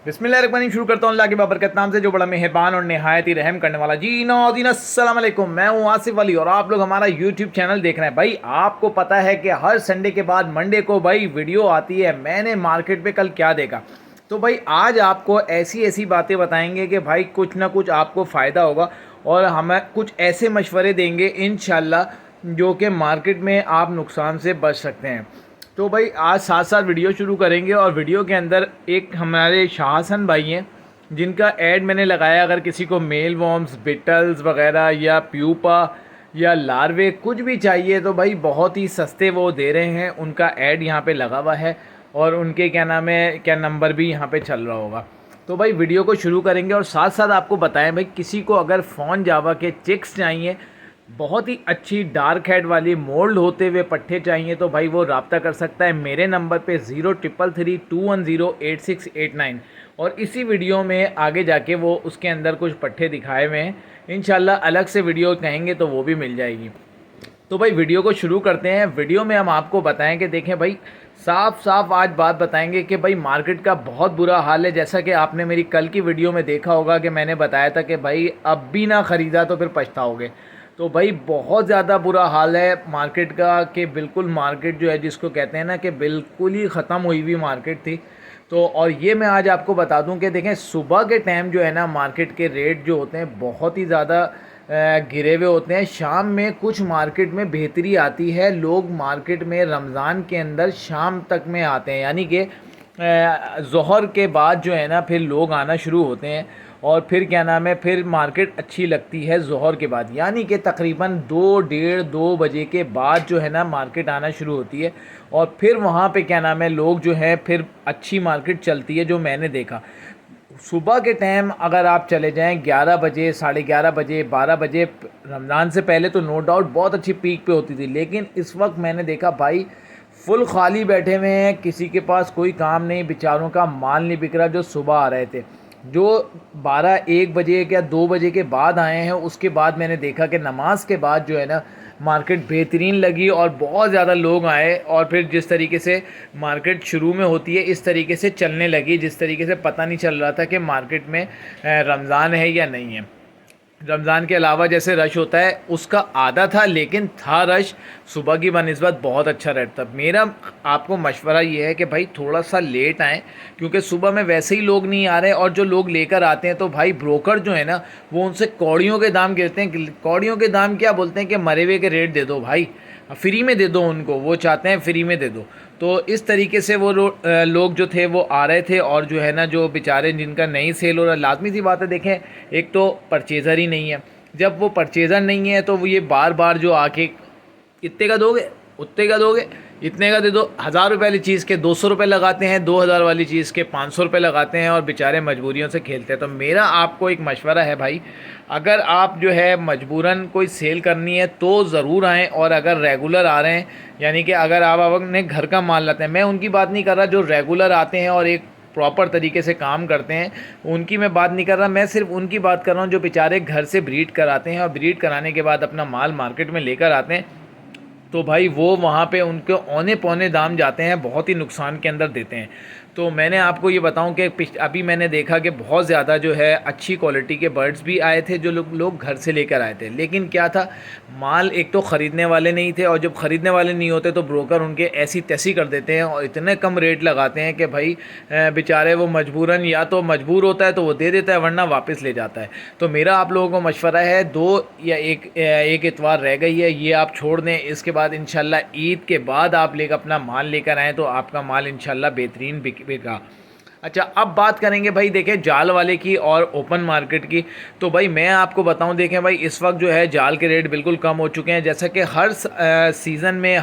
बिस्मिल्लाहिर्रहमानिर्रहीम। शुरू करता हूँ अल्लाह के बाबरकत नाम से जो बड़ा मेहरबान और नहायत ही रहम करने वाला। जी नाज़रीन अस्सलाम वालेकुम, मैं हूँ आसिफ अली और आप लोग हमारा यूट्यूब चैनल देख रहे हैं। भाई आपको पता है कि हर संडे के बाद मंडे को भाई वीडियो आती है। मैंने मार्केट पे कल क्या देखा, तो भाई आज आपको ऐसी ऐसी बातें बताएंगे कि भाई कुछ ना कुछ आपको फ़ायदा होगा और हमें कुछ ऐसे मशवरे देंगे इंशाल्लाह जो कि मार्केट में आप नुकसान से बच सकते हैं। तो भाई आज साथ साथ वीडियो शुरू करेंगे और वीडियो के अंदर एक हमारे शाह हसन भाई हैं जिनका ऐड मैंने लगाया। अगर किसी को मेल वॉर्म्स, बिटल्स वगैरह या प्यूपा या लार्वे कुछ भी चाहिए तो भाई बहुत ही सस्ते वो दे रहे हैं। उनका ऐड यहाँ पे लगा हुआ है और उनके क्या नाम है, क्या नंबर भी यहाँ पे चल रहा होगा। तो भाई वीडियो को शुरू करेंगे और साथ साथ आपको बताएं भाई किसी को अगर फ़ोन जावा के चिक्स चाहिए, बहुत ही अच्छी डार्क हेड वाली मोल्ड होते हुए पट्टे चाहिए तो भाई वो रब्ता कर सकता है मेरे नंबर पे 0333210869। और इसी वीडियो में आगे जाके वो उसके अंदर कुछ पट्टे दिखाए हुए हैं, इंशाल्लाह अलग से वीडियो कहेंगे तो वो भी मिल जाएगी। तो भाई वीडियो को शुरू करते हैं। वीडियो में हम आपको बताएं कि देखें भाई साफ साफ आज बात बताएंगे कि भाई मार्केट का बहुत बुरा हाल है। जैसा कि आपने मेरी कल की वीडियो में देखा होगा कि मैंने बताया था कि भाई अब भी ना ख़रीदा तो फिर पछताओगे। तो भाई बहुत ज़्यादा बुरा हाल है मार्केट का कि बिल्कुल मार्केट जो है जिसको कहते हैं ना कि बिल्कुल ही ख़त्म हुई हुई मार्केट थी। तो और ये मैं आज आपको बता दूं कि देखें सुबह के टाइम जो है ना मार्केट के रेट जो होते हैं बहुत ही ज़्यादा गिरे हुए होते हैं। शाम में कुछ मार्केट में बेहतरी आती है, लोग मार्केट में रमज़ान के अंदर शाम तक में आते हैं, यानी कि ज़ोहर के बाद जो है ना फिर लोग आना शुरू होते हैं और फिर क्या नाम है फिर मार्केट अच्छी लगती है ज़ोहर के बाद, यानी कि तकरीबन 2 डेढ़ 2 बजे के बाद जो है ना मार्केट आना शुरू होती है और फिर वहाँ पे क्या नाम है लोग जो है फिर अच्छी मार्केट चलती है। जो मैंने देखा सुबह के टाइम अगर आप चले जाएं 11 बजे, साढ़े 11 बजे, 12 बजे, रमज़ान से पहले तो नो डाउट बहुत अच्छी पीक पे होती थी, लेकिन इस वक्त मैंने देखा भाई फुल खाली बैठे हुए हैं, किसी के पास कोई काम नहीं, बेचारों का माल नहीं बिक रहा। जो सुबह आ रहे थे, जो 12 1 बजे या 2 बजे के बाद आए हैं, उसके बाद मैंने देखा कि नमाज के बाद जो है ना मार्केट बेहतरीन लगी और बहुत ज़्यादा लोग आए और फिर जिस तरीके से मार्केट शुरू में होती है इस तरीके से चलने लगी, जिस तरीके से पता नहीं चल रहा था कि मार्केट में रमज़ान है या नहीं है। रमज़ान के अलावा जैसे रश होता है उसका आधा था, लेकिन था रश सुबह की बनिस्बत बहुत अच्छा रेट था। मेरा आपको मशवरा ये है कि भाई थोड़ा सा लेट आएँ, क्योंकि सुबह में वैसे ही लोग नहीं आ रहे और जो लोग लेकर आते हैं तो भाई ब्रोकर जो है ना वो उनसे कौड़ियों के दाम गिरते हैं। कौड़ियों के दाम क्या बोलते हैं कि मरे हुए के रेट दे दो भाई, फ्री में दे दो उनको, वो चाहते हैं फ्री में दे दो। तो इस तरीके से वो लोग जो थे वो आ रहे थे और जो है ना जो बेचारे जिनका नहीं सेल हो रहा, लाजमी सी बात है देखें एक तो परचेज़र ही नहीं है। जब वो परचेज़र नहीं है तो वो ये बार बार जो आके इतने का दोगे, उतने का दोगे, इतने का दे दो, 1000 रुपये वाली चीज़ के 200 रुपये लगाते हैं, 2000 वाली चीज़ के 500 रुपये लगाते हैं और बेचारे मजबूरियों से खेलते हैं। तो मेरा आपको एक मशवरा है भाई, अगर आप जो है मजबूरन कोई सेल करनी है तो ज़रूर आएँ, और अगर रेगुलर आ रहे हैं यानी कि अगर आप अपने घर का माल लाते हैं, मैं उनकी बात नहीं कर रहा जो रेगुलर आते हैं और एक प्रॉपर तरीके से काम करते हैं, उनकी मैं बात नहीं कर रहा, मैं सिर्फ उनकी बात कर रहा हूँ जो बेचारे घर से ब्रीड कराते हैं और ब्रीड कराने के बाद अपना माल मार्केट में लेकर आते हैं। तो भाई वो वहाँ पे उनके औने पौने दाम जाते हैं, बहुत ही नुकसान के अंदर देते हैं। तो मैंने आपको ये बताऊं कि अभी मैंने देखा कि बहुत ज़्यादा जो है अच्छी क्वालिटी के बर्ड्स भी आए थे जो लोग घर से लेकर आए थे, लेकिन क्या था माल एक तो ख़रीदने वाले नहीं थे, और जब ख़रीदने वाले नहीं होते तो ब्रोकर उनके ऐसी तैसी कर देते हैं और इतने कम रेट लगाते हैं कि भाई बेचारे वो मजबूरन या तो मजबूर होता है तो वो दे देता है, वरना वापस ले जाता है। तो मेरा आप लोगों को मशवरा है, 2 या 1 इतवार रह गई है, ये आप छोड़ दें। इसके बाद इंशाल्लाह ईद के बाद आप अपना माल लेकर आएँ तो आपका माल इंशाल्लाह बेहतरीन बिकेगा। अच्छा, अब बात करेंगे भाई देखें जाल वाले की और ओपन मार्केट की। तो भाई मैं आपको बताऊं, देखें भाई इस वक्त जो है जाल के रेट बिल्कुल कम हो चुके हैं। जैसा कि हर सीज़न में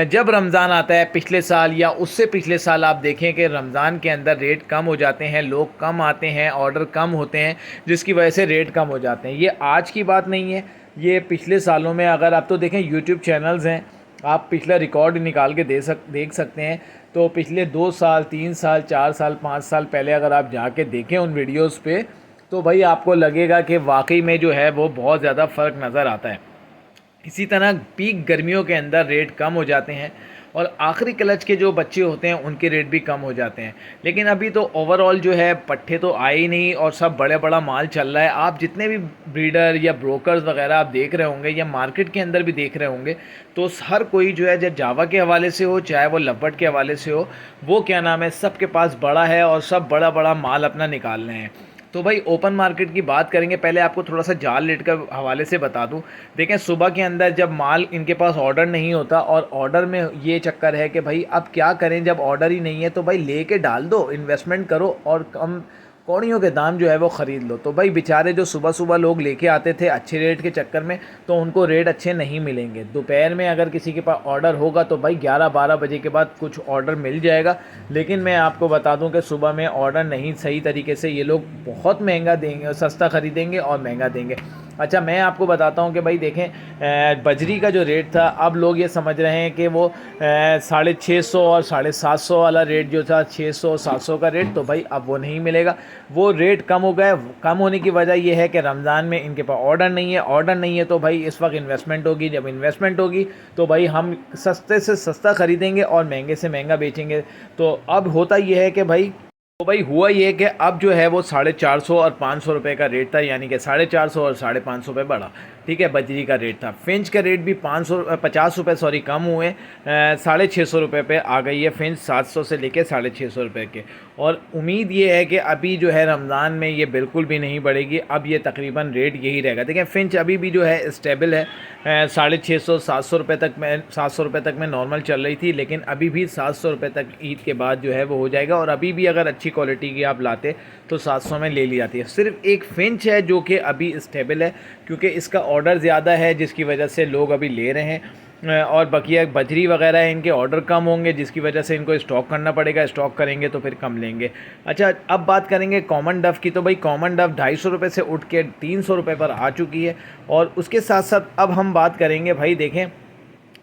जब रमज़ान आता है पिछले साल या उससे पिछले साल आप देखें कि रमज़ान के अंदर रेट कम हो जाते हैं, लोग कम आते हैं, ऑर्डर कम होते हैं, जिसकी वजह से रेट कम हो जाते हैं। ये आज की बात नहीं है, ये पिछले सालों में अगर आप तो देखें यूट्यूब चैनल्स हैं, आप पिछला रिकॉर्ड निकाल के देख सकते हैं। तो पिछले 2 साल 3 साल 4 साल 5 साल पहले अगर आप जाके देखें उन वीडियोस पे तो भाई आपको लगेगा कि वाकई में जो है वो बहुत ज़्यादा फ़र्क नज़र आता है। इसी तरह पीक गर्मियों के अंदर रेट कम हो जाते हैं और आखिरी क्लच के जो बच्चे होते हैं उनके रेट भी कम हो जाते हैं। लेकिन अभी तो ओवरऑल जो है पट्ठे तो आए ही नहीं और सब बड़ा माल चल रहा है। आप जितने भी ब्रीडर या ब्रोकर्स वगैरह आप देख रहे होंगे या मार्केट के अंदर भी देख रहे होंगे, तो हर कोई जो है, जब जावा के हवाले से हो चाहे वो लवबर्ड के हवाले से हो, वो क्या नाम है, सबके पास बड़ा है और सब बड़ा माल अपना निकाल रहे हैं। तो भाई ओपन मार्केट की बात करेंगे, पहले आपको थोड़ा सा जाल रेट के हवाले से बता दूं। देखें, सुबह के अंदर जब माल इनके पास ऑर्डर नहीं होता, और ऑर्डर में ये चक्कर है कि भाई अब क्या करें, जब ऑर्डर ही नहीं है तो भाई लेके डाल दो, इन्वेस्टमेंट करो और कम कौड़ियों के दाम जो है वो ख़रीद लो। तो भाई बेचारे जो सुबह सुबह लोग लेके आते थे अच्छे रेट के चक्कर में, तो उनको रेट अच्छे नहीं मिलेंगे। दोपहर में अगर किसी के पास ऑर्डर होगा तो भाई 11-12 बजे के बाद कुछ ऑर्डर मिल जाएगा। लेकिन मैं आपको बता दूं कि सुबह में ऑर्डर नहीं सही तरीके से, ये लोग बहुत महंगा देंगे, सस्ता ख़रीदेंगे और महंगा देंगे। अच्छा, मैं आपको बताता हूँ कि भाई देखें, बजरी का जो रेट था, अब लोग ये समझ रहे हैं कि वो 650 और 750 वाला रेट जो था, 600-700 का रेट, तो भाई अब वो नहीं मिलेगा। वो रेट कम हो गया। कम होने की वजह यह है कि रमज़ान में इनके पास ऑर्डर नहीं है तो भाई इस वक्त इन्वेस्टमेंट होगी। जब इन्वेस्टमेंट होगी तो भाई हम सस्ते से सस्ता ख़रीदेंगे और महंगे से महंगा बेचेंगे। तो अब होता यह है कि भाई, तो भाई हुआ ये कि अब जो है वो 450 और 500 रुपये का रेट था, यानी कि 450 और 550 रुपये बढ़ा। ठीक है, बजरी का रेट था। फिंच का रेट भी 50 रुपये कम हुए, 650 रुपये पे आ गई है फिंच, 700 से लेके 650 रुपये के। और उम्मीद ये है कि अभी जो है रमज़ान में ये बिल्कुल भी नहीं बढ़ेगी, अब ये तकरीबन रेट यही रहेगा। देखिए, फिंच अभी भी जो है स्टेबल है, 650-700 रुपये तक में, 700 रुपये तक में नॉर्मल चल रही थी, लेकिन अभी भी 700 रुपये तक ईद के बाद जो है वो हो जाएगा। और अभी भी अगर अच्छी क्वालिटी की आप लाते तो 700 में ले ली जाती है। सिर्फ एक फिंच है जो कि अभी स्टेबल है, क्योंकि इसका ऑर्डर ज़्यादा है जिसकी वजह से लोग अभी ले रहे हैं। और बकिया बजरी वगैरह है, इनके ऑर्डर कम होंगे जिसकी वजह से इनको स्टॉक करना पड़ेगा, स्टॉक करेंगे तो फिर कम लेंगे। अच्छा, अब बात करेंगे कॉमन डफ़ की। तो भाई कॉमन डफ़ 250 रुपये से उठ के 300 रुपये पर आ चुकी है। और उसके साथ साथ अब हम बात करेंगे भाई, देखें,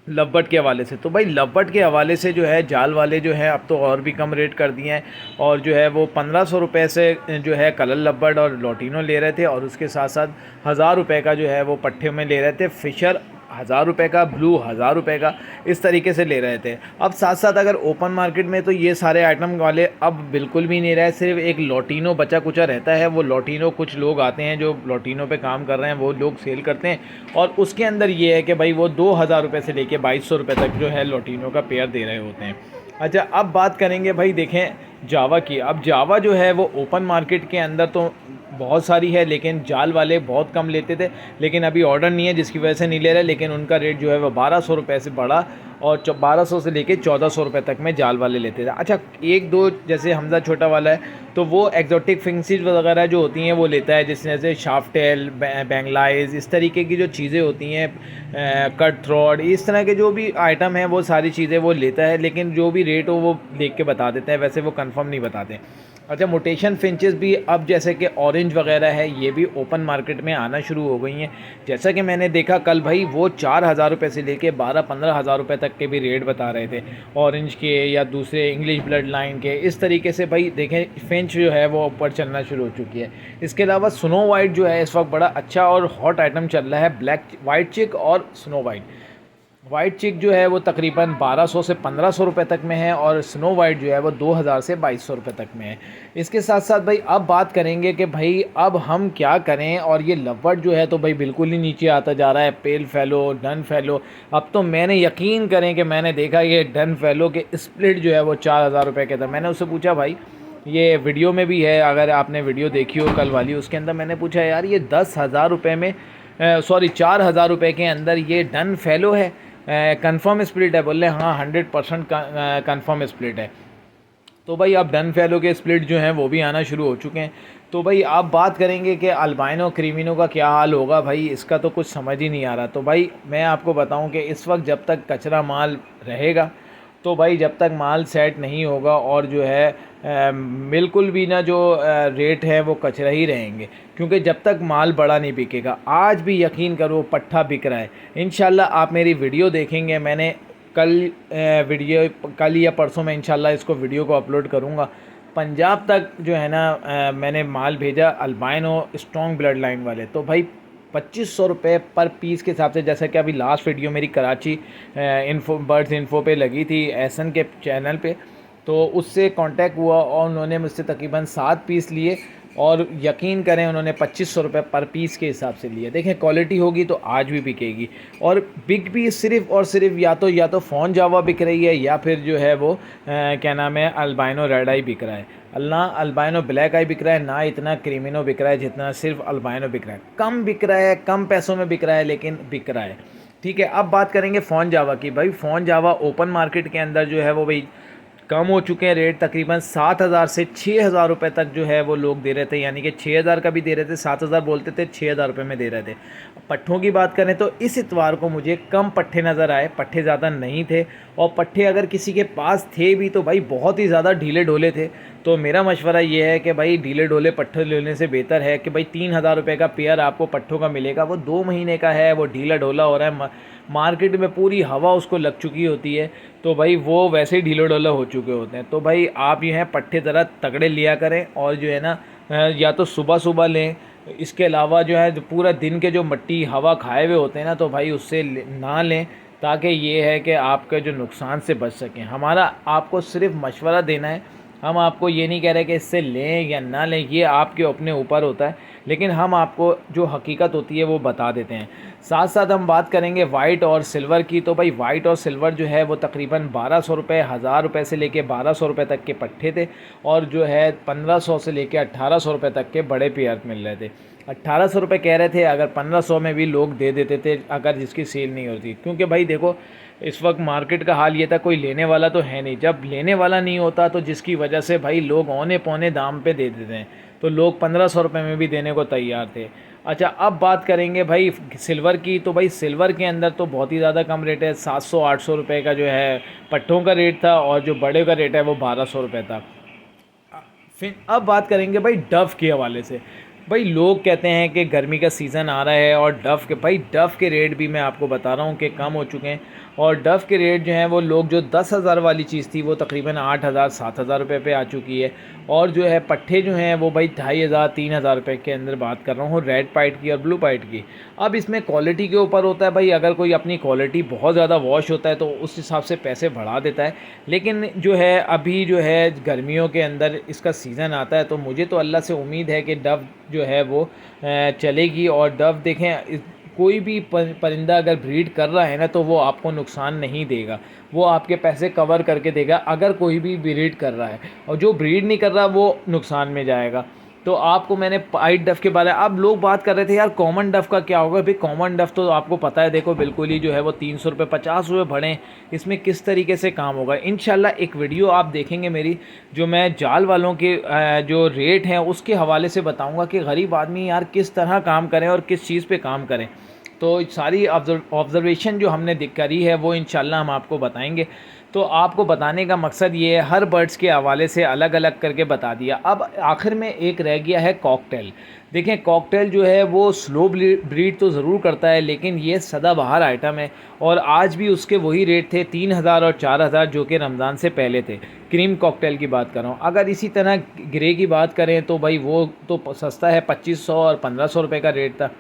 लवबर्ड के हवाले से। तो भाई लवबर्ड के हवाले से जो है, जाल वाले जो है अब तो और भी कम रेट कर दिए हैं, और जो है वो 1500 रुपये से जो है कलर लवबर्ड और लोटिनो ले रहे थे, और उसके साथ साथ 1000 रुपये का जो है वो पट्टे में ले रहे थे। फिशर 1000 रुपये का, ब्लू 1000 रुपये का, इस तरीके से ले रहे थे। अब साथ साथ अगर ओपन मार्केट में तो ये सारे आइटम वाले अब बिल्कुल भी नहीं रहे, सिर्फ एक लोटिनो बचा कुचा रहता है। वो लोटिनो कुछ लोग आते हैं जो लोटिनो पे काम कर रहे हैं, वो लोग सेल करते हैं, और उसके अंदर ये है कि भाई वो 2000 रुपये से लेके 2200 रुपये तक जो है लोटिनो का पेयर दे रहे होते हैं। अच्छा, अब बात करेंगे भाई, देखें, जावा की। अब जावा जो है वो ओपन मार्केट के अंदर तो बहुत सारी है, लेकिन जाल वाले बहुत कम लेते थे, लेकिन अभी ऑर्डर नहीं है जिसकी वजह से नहीं ले रहे। लेकिन उनका रेट जो है वो 1200 रुपये से बढ़ा, और 1200 से लेके 1400 रुपये तक में जाल वाले लेते थे। अच्छा, एक दो जैसे हमजा छोटा वाला है, तो वो एक्जोटिक फिंक्सीज वगैरह जो होती हैं वो लेता है, जैसे शाफ्टेल, बैंगलाइज, इस तरीके की जो चीज़ें होती हैं, कट थ्रोड, इस तरह के जो भी आइटम हैं वो सारी चीज़ें वो लेता है। लेकिन जो भी रेट हो वो देख के बता देते हैं, वैसे वो कंफर्म नहीं बताते। अच्छा, मोटेशन फिंचेस भी अब जैसे कि ऑरेंज वगैरह है, ये भी ओपन मार्केट में आना शुरू हो गई हैं। जैसा कि मैंने देखा कल भाई, वो 4000 रुपये से लेके 12-15 हज़ार रुपये तक के भी रेट बता रहे थे, ऑरेंज के या दूसरे इंग्लिश ब्लड लाइन के। इस तरीके से भाई देखें, फिंच जो है वो ऊपर चलना शुरू हो चुकी है। इसके अलावा स्नो वाइट जो है इस वक्त बड़ा अच्छा और हॉट आइटम चल रहा है, ब्लैक वाइट चिक और स्नो वाइट चिक जो है वो तकरीबन 1200 से 1500 रुपये तक में है, और स्नो वाइट जो है वो 2000 से 2200 रुपये तक में है। इसके साथ साथ भाई अब बात करेंगे कि भाई अब हम क्या करें। और ये लवबर्ड जो है तो भाई बिल्कुल ही नीचे आता जा रहा है, पेल फेलो, डन फेलो। अब तो मैंने यकीन करें कि मैंने देखा ये डन फेलो के स्प्लिट जो है वो 4000 रुपये के था। मैंने उससे पूछा, भाई ये वीडियो में भी है, अगर आपने वीडियो देखी हो कल वाली, उसके अंदर मैंने पूछा, यार ये 10,000 रुपये में, सॉरी 4000 रुपये के अंदर ये डन फेलो है, कंफर्म स्प्लिट है? बोले हाँ 100% कंफर्म स्प्लिट है। तो भाई अब डन फेलो के स्प्लिट जो हैं वो भी आना शुरू हो चुके हैं। तो भाई आप बात करेंगे कि अल्बाइनो क्रीमिनो का क्या हाल होगा, भाई इसका तो कुछ समझ ही नहीं आ रहा। तो भाई मैं आपको बताऊं कि इस वक्त जब तक कचरा माल रहेगा, तो भाई जब तक माल सेट नहीं होगा, और जो है बिल्कुल भी ना जो रेट है वो कचरा ही रहेंगे, क्योंकि जब तक माल बड़ा नहीं बिकेगा। आज भी यकीन करो पट्ठा बिक रहा है। इंशाल्लाह आप मेरी वीडियो देखेंगे, मैंने कल या परसों में इंशाल्लाह इसको वीडियो को अपलोड करूँगा। पंजाब तक जो है ना मैंने माल भेजा अल्बाइनो स्ट्रॉन्ग ब्लड लाइन वाले। तो भाई ₹2500 पर पीस के हिसाब से। जैसा कि अभी लास्ट वीडियो मेरी कराची बर्ड्स इन्फो पे लगी थी एहसन के चैनल पे, तो उससे कांटेक्ट हुआ और उन्होंने मुझसे तकरीबन 7 पीस लिए और यकीन करें उन्होंने ₹2500 पर पीस के हिसाब से लिए। देखें क्वालिटी होगी तो आज भी बिकेगी। और बिक भी सिर्फ़ और सिर्फ या तो फ़ॉन जावा बिक रही है या फिर जो है वो क्या नाम है अल्बाइनो रेड आई बिक रहा है। अल्बाइनो ब्लैक आई बिक रहा है, ना इतना क्रीमिनो बिक रहा है जितना सिर्फ अल्बाइनो बिक रहा है। कम बिक रहा है, कम पैसों में बिक रहा है, लेकिन बिक रहा है। ठीक है, अब बात करेंगे फ़ॉन जावा की। भाई फ़ॉन जावा ओपन मार्केट के अंदर जो है वो भाई कम हो चुके हैं रेट। तकरीबन 7,000 से 6,000 रुपये तक जो है वो लोग दे रहे थे, यानी कि 6,000 का भी दे रहे थे, 7,000 बोलते थे, 6,000 रुपये में दे रहे थे। पट्ठों की बात करें तो इस इतवार को मुझे कम पट्ठे नज़र आए, पट्ठे ज़्यादा नहीं थे। और पट्ठे अगर किसी के पास थे भी तो भाई बहुत ही ज़्यादा ढीले ढोले थे। तो मेरा मशवरा ये है कि भाई ढीले ढोले पट्ठे लेने से बेहतर है कि भाई 3,000 रुपये का पेयर आपको पट्ठों का मिलेगा, वो 2 महीने का है, वो ढीला ढोला हो रहा है, मार्केट में पूरी हवा उसको लग चुकी होती है, तो भाई वो वैसे ही ढीलो ढोला हो चुके होते हैं। तो भाई आप ये हैं पट्ठे ज़रा तगड़े लिया करें और जो है ना या तो सुबह सुबह लें। इसके अलावा जो है पूरा दिन के जो मट्टी हवा खाए हुए होते हैं ना, तो भाई उससे ना लें, ताकि ये है कि आपके जो नुकसान से बच सकें। हमारा आपको सिर्फ मशवरा देना है, हम आपको ये नहीं कह रहे कि इससे लें या ना लें, ये आपके अपने ऊपर होता है, लेकिन हम आपको जो हकीकत होती है वो बता देते हैं। साथ साथ हम बात करेंगे वाइट और सिल्वर की। तो भाई वाइट और सिल्वर जो है वो तकरीबन 1,200 रुपये, 1,000 रुपये से लेके 1,200 रुपये तक के पट्ठे थे, और जो है 1,500 से लेके 1,800 रुपये तक के बड़े पेयर मिल रहे थे। 1,800 रुपये कह रहे थे, अगर 1,500 में भी लोग दे देते थे अगर जिसकी सेल नहीं होती। क्योंकि भाई देखो इस वक्त मार्केट का हाल ये था, कोई लेने वाला तो है नहीं। जब लेने वाला नहीं होता तो जिसकी वजह से भाई लोग औने पौने दाम पे दे देते हैं, तो लोग 1,500 रुपये में भी देने को तैयार थे। अच्छा, अब बात करेंगे भाई सिल्वर की। तो भाई सिल्वर के अंदर तो बहुत ही ज़्यादा कम रेट है, 700-800 रुपये का जो है पट्ठों का रेट था, और जो बड़े का रेट है वो 1,200 रुपये था। फिर अब बात करेंगे भाई डव के हवाले से। भाई लोग कहते हैं कि गर्मी का सीज़न आ रहा है और डव के रेट भी मैं आपको बता रहा हूँ कि कम हो चुके हैं। और डव के रेट जो हैं वो लोग जो 10,000 वाली चीज़ थी वो तकरीबन 8,000-7,000 रुपये पे आ चुकी है। और जो है पट्ठे जो हैं वो भाई 2,500-3,000 रुपये के अंदर बात कर रहा हूँ, रेड पाइट की और ब्लू पाइट की। अब इसमें क्वालिटी के ऊपर होता है भाई, अगर कोई अपनी क्वालिटी बहुत ज़्यादा वॉश होता है तो उस हिसाब से पैसे बढ़ा देता है। लेकिन जो है अभी जो है गर्मियों के अंदर इसका सीज़न आता है, तो मुझे तो अल्लाह से उम्मीद है कि डव जो है वो चलेगी। और डव देखें, कोई भी परिंदा अगर ब्रीड कर रहा है ना तो वो आपको नुकसान नहीं देगा, वो आपके पैसे कवर करके देगा अगर कोई भी ब्रीड कर रहा है। और जो ब्रीड नहीं कर रहा वो नुकसान में जाएगा। तो आपको मैंने वाइट डफ के बारे में, अब लोग बात कर रहे थे यार कॉमन डफ का क्या होगा। भाई कॉमन डफ तो आपको पता है, देखो बिल्कुल ही जो है वो 300 रुपये 50 रुपये बढ़े, इसमें किस तरीके से काम होगा। इंशाल्लाह एक वीडियो आप देखेंगे मेरी, जो मैं जाल वालों के जो रेट हैं उसके हवाले से बताऊंगा कि गरीब आदमी यार किस तरह काम करें और किस चीज़ पे काम करें। तो सारी ऑब्जर्वेशन जो हमने करी है वो इंशाल्लाह हम आपको बताएंगे। तो आपको बताने का मकसद ये है, हर बर्ड्स के हवाले से अलग अलग करके बता दिया। अब आखिर में एक रह गया है कॉकटेल। देखें कॉकटेल जो है वो स्लो ब्रीड तो ज़रूर करता है, लेकिन ये सदाबहार आइटम है, और आज भी उसके वही रेट थे 3,000 और 4,000 जो कि रमज़ान से पहले थे। क्रीम कॉकटेल की बात कर रहा हूँ। अगर इसी तरह ग्रे की बात करें तो भाई वो तो सस्ता है, 2,500 और 1,500 रुपये का रेट था।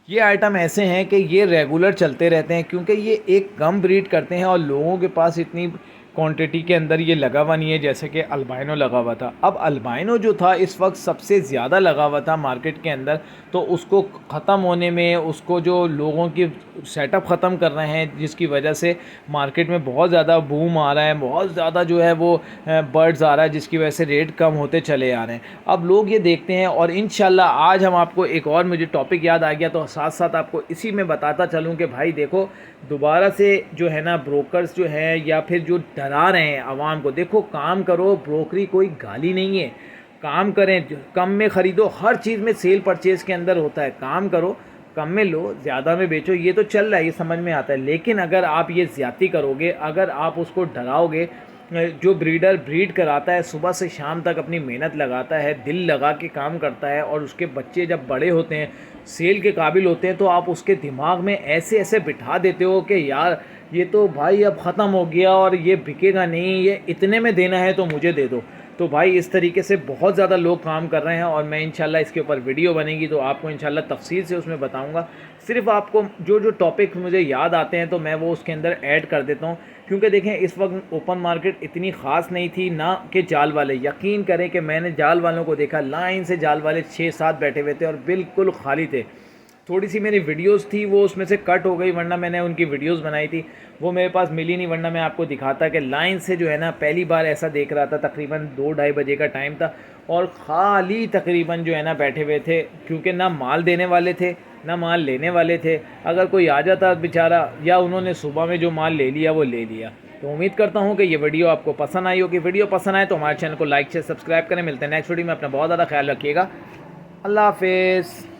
ये आइटम ऐसे हैं कि ये रेगुलर चलते रहते हैं, क्योंकि ये एक कम ब्रीड करते हैं और लोगों के पास इतनी क्वांटिटी के अंदर ये लगा हुआ नहीं है जैसे कि अल्बाइनो लगा हुआ था। अब अल्बाइनो जो था इस वक्त सबसे ज़्यादा लगा हुआ था मार्केट के अंदर, तो उसको ख़त्म होने में, उसको जो लोगों की सेटअप ख़त्म कर रहे हैं, जिसकी वजह से मार्केट में बहुत ज़्यादा बूम आ रहा है, बहुत ज़्यादा जो है वो बर्ड्स आ रहा है, जिसकी वजह से रेट कम होते चले आ रहे हैं। अब लोग ये देखते हैं, और इंशाल्लाह आज हम आपको एक और, मुझे टॉपिक याद आ गया तो साथ साथ आपको इसी में बताता चलूँ कि भाई देखो दोबारा से जो है ना ब्रोकर्स जो हैं या फिर जो डरा रहे हैं आवाम को, देखो काम करो, ब्रोकरी कोई गाली नहीं है, काम करें, कम में ख़रीदो, हर चीज़ में सेल परचेज़ के अंदर होता है, काम करो, कम में लो ज़्यादा में बेचो, ये तो चल रहा है, ये समझ में आता है। लेकिन अगर आप ये ज़्यादती करोगे, अगर आप उसको डराओगे, जो ब्रीडर ब्रीड कराता है सुबह से शाम तक अपनी मेहनत लगाता है, दिल लगा के काम करता है, और उसके बच्चे जब बड़े होते हैं, सेल के काबिल होते हैं, तो आप उसके दिमाग में ऐसे ऐसे बिठा देते हो कि यार ये तो भाई अब ख़त्म हो गया और ये बिकेगा नहीं, ये इतने में देना है तो मुझे दे दो। तो भाई इस तरीके से बहुत ज़्यादा लोग काम कर रहे हैं और मैं इंशाल्लाह इसके ऊपर वीडियो बनेगी तो आपको इंशाल्लाह तफसील से उसमें बताऊंगा। सिर्फ आपको जो जो टॉपिक मुझे याद आते हैं तो मैं वो उसके अंदर ऐड कर देता हूँ, क्योंकि देखें इस वक्त ओपन मार्केट इतनी ख़ास नहीं थी ना कि जाल वाले, यकीन करें कि मैंने जाल वालों को देखा, लाइन से जाल वाले 6-7 बैठे हुए थे और बिल्कुल खाली थे। थोड़ी सी मेरी वीडियोस थी वो उसमें से कट हो गई, वरना मैंने उनकी वीडियोस बनाई थी, वो मेरे पास मिली नहीं, वरना मैं आपको दिखाता कि लाइन से जो है ना पहली बार ऐसा देख रहा था। तकरीबन 2-2:30 बजे का टाइम था और ख़ाली तकरीबन जो है ना बैठे हुए थे, क्योंकि ना माल देने वाले थे ना माल लेने वाले थे। अगर कोई आ जाता बेचारा, या उन्होंने सुबह में जो माल ले लिया वो ले लिया। तो उम्मीद करता हूँ कि ये वीडियो आपको पसंद आई होगी। वीडियो पसंद आए तो हमारे चैनल को लाइक शेयर सब्सक्राइब करें। मिलते हैं नेक्स्ट वीडियो में। अपना बहुत ज़्यादा ख्याल रखिएगा। अल्लाह हाफिज़।